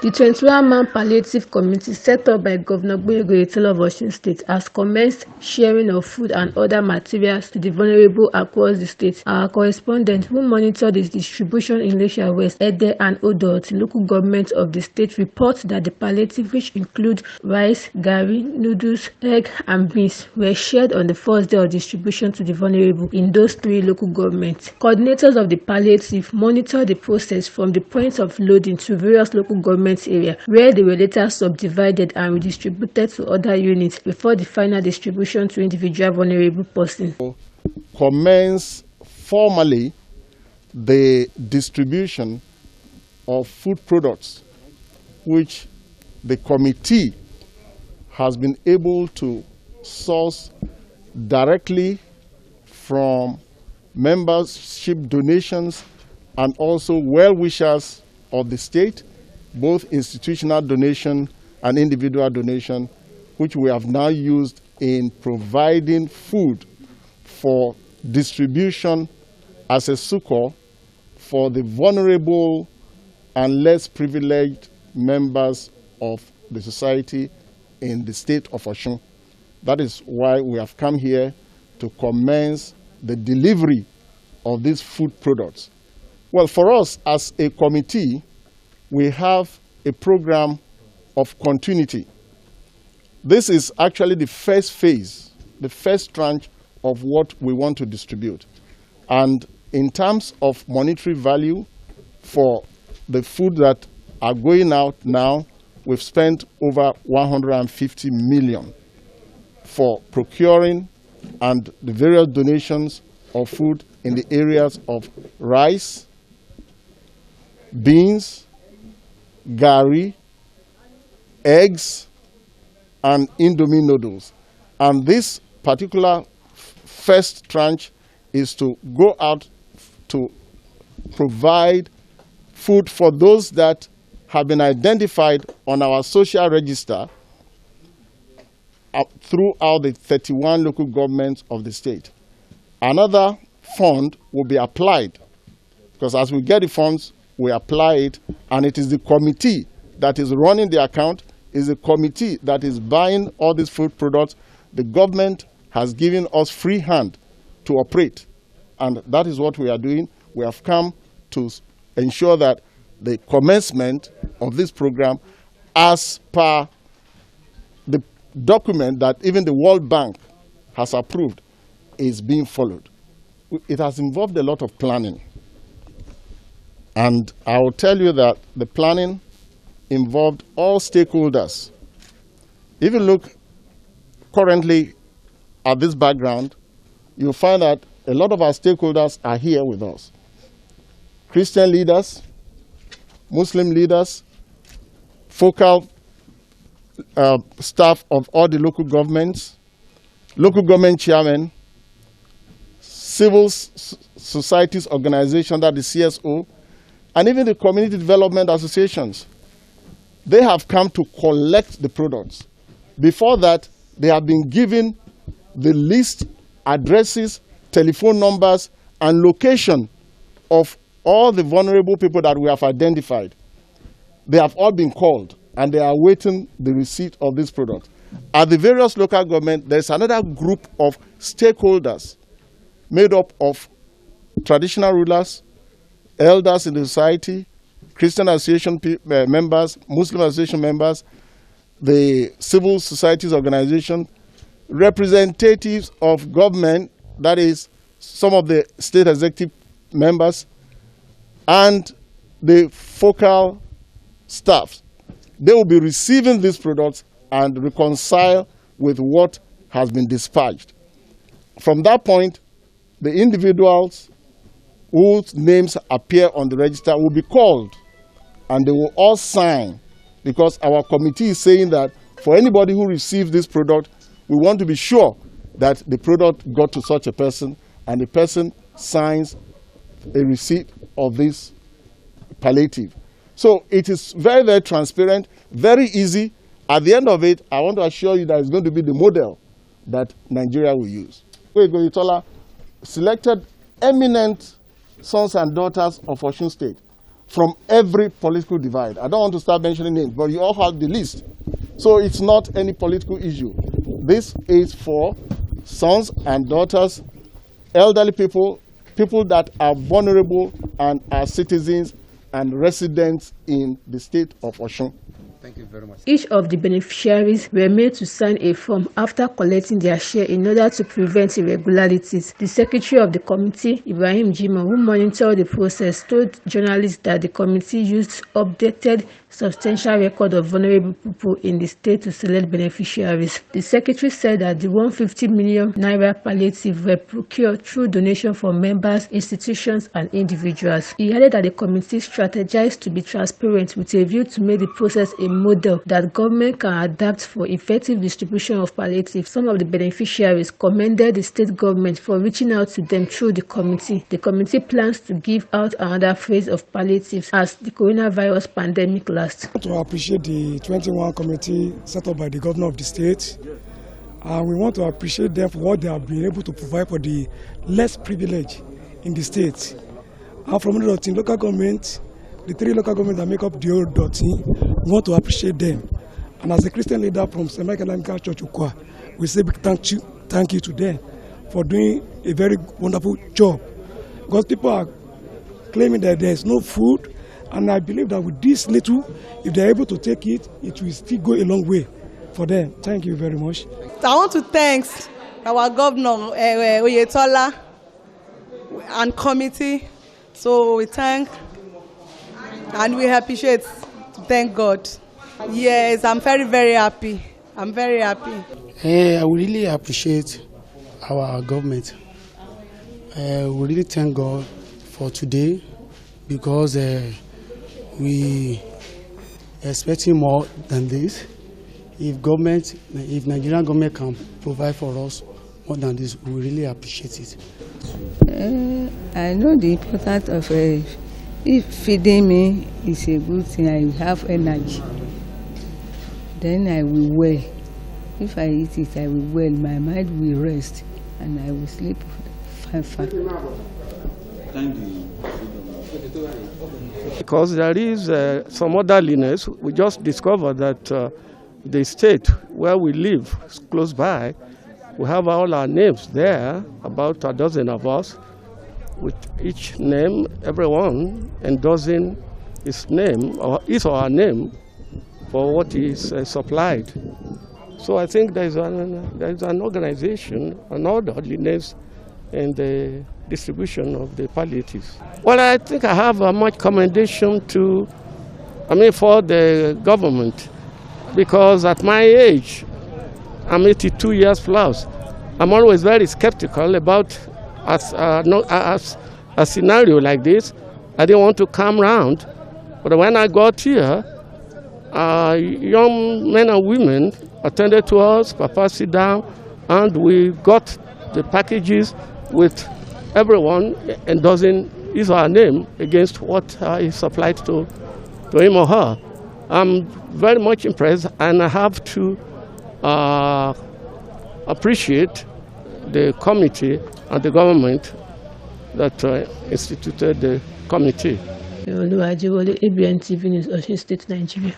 The 21-man palliative committee set up by Governor Goverment of Osun State has commenced sharing of food and other materials to the vulnerable across the state. Our correspondent, who monitored the distribution in Ilesha West, Ede and Odo to local governments of the state, reports that the palliative, which include rice, garri, noodles, egg, and beans, were shared on the first day of distribution to the vulnerable in those three local governments. Coordinators of the palliative monitor the process from the point of loading to various local government area, where they were later subdivided and redistributed to other units before the final distribution to individual vulnerable persons. Commence formally the distribution of food products, which the committee has been able to source directly from membership donations and also well-wishers of the state, both institutional donation and individual donation, which we have now used in providing food for distribution as a succor for the vulnerable and less privileged members of the society in the state of Osun. That is why we have come here to commence the delivery of these food products. Well, for us as a committee, we have a program of continuity. This is actually the first phase, the first tranche of what we want to distribute. And in terms of monetary value for the food that are going out now, we've spent over 150 million for procuring and the various donations of food in the areas of rice, beans, garri, eggs, and Indomie noodles. And this particular first tranche is to go out to provide food for those that have been identified on our social register throughout the 31 local governments of the state. Another fund will be applied, because as we get the funds, we apply it, and it is the committee that is running the account, is the committee that is buying all these food products. The government has given us free hand to operate, and that is what we are doing. We have come to ensure that the commencement of this program, as per the document that even the World Bank has approved, is being followed. It has involved a lot of planning. And I will tell you that the planning involved all stakeholders. If you look currently at this background, you'll find that a lot of our stakeholders are here with us. Christian leaders, Muslim leaders, focal staff of all the local governments, local government chairmen, civil societies organization, that is CSO, and even the community development associations. They have come to collect the products. Before that, they have been given the list, addresses, telephone numbers, and location of all the vulnerable people that we have identified. They have all been called, and they are awaiting the receipt of this product. At the various local governments, there's another group of stakeholders made up of traditional rulers, elders in the society, Christian association members, Muslim association members, the civil societies organization, representatives of government, that is some of the state executive members, and the focal staff. They will be receiving these products and reconcile with what has been dispatched. From that point, the individuals whose names appear on the register will be called, and they will all sign, because our committee is saying that for anybody who receives this product, we want to be sure that the product got to such a person, and the person signs a receipt of this palliative. So it is very, very transparent, very easy. At the end of it, I want to assure you that it's going to be the model that Nigeria will use. Goyitola selected eminent sons and daughters of Osun State from every political divide. I don't want to start mentioning names, but you all have the list. So it's not any political issue. This is for sons and daughters, elderly people, people that are vulnerable and are citizens and residents in the state of Osun. Thank you very much. Each of the beneficiaries were made to sign a form after collecting their share in order to prevent irregularities. The secretary of the committee, Ibrahim Jima, who monitored the process, told journalists that the committee used updated substantial record of vulnerable people in the state to select beneficiaries. The secretary said that the 150 million naira palliative were procured through donation from members, institutions, and individuals. He added that the committee strategized to be transparent with a view to make the process a model that government can adapt for effective distribution of palliative. Some of the beneficiaries commended the state government for reaching out to them through the committee. The committee plans to give out another phase of palliatives as the coronavirus pandemic lasts. I want to appreciate the 21 committee set up by the governor of the state. And we want to appreciate them for what they have been able to provide for the less privileged in the state. And from the local government, the 3 local governments that make up the old Dotty, we want to appreciate them. And as a Christian leader from St. Michael Anglican Church Ukwa, we say big thank you to them for doing a very wonderful job. Because people are claiming that there is no food, and I believe that with this little, if they are able to take it, it will still go a long way for them. Thank you very much. I want to thank our governor, Oyetola, and committee. So we thank and we appreciate. Thank God. Yes, I'm very, very happy. I'm very happy. I really appreciate our government. We really thank God for today because we expecting more than this. If Nigerian government can provide for us more than this, we really appreciate it. I know the importance of if feeding me is a good thing. I have energy. Then I will well. If I eat it, I will well. My mind will rest, and I will sleep fine. Thank you. Because there is some orderliness. We just discovered that the state where we live, close by, we have all our names there, about a dozen of us, with each name, everyone endorsing his name, or his or her name, for what is supplied. So I think there is an organization, an orderliness in the distribution of the palliatives. Well, I think I have much commendation for the government, because at my age, I'm 82 years plus, I'm always very skeptical about a scenario like this. I didn't want to come round, but when I got here, young men and women attended to us, Papa sit down, and we got the packages with everyone endorsing his or her name against what is supplied to him or her. I'm very much impressed, and I have to appreciate the committee and the government that instituted the committee. Oluwajiwole, ABN TV News, Osun State, Nigeria.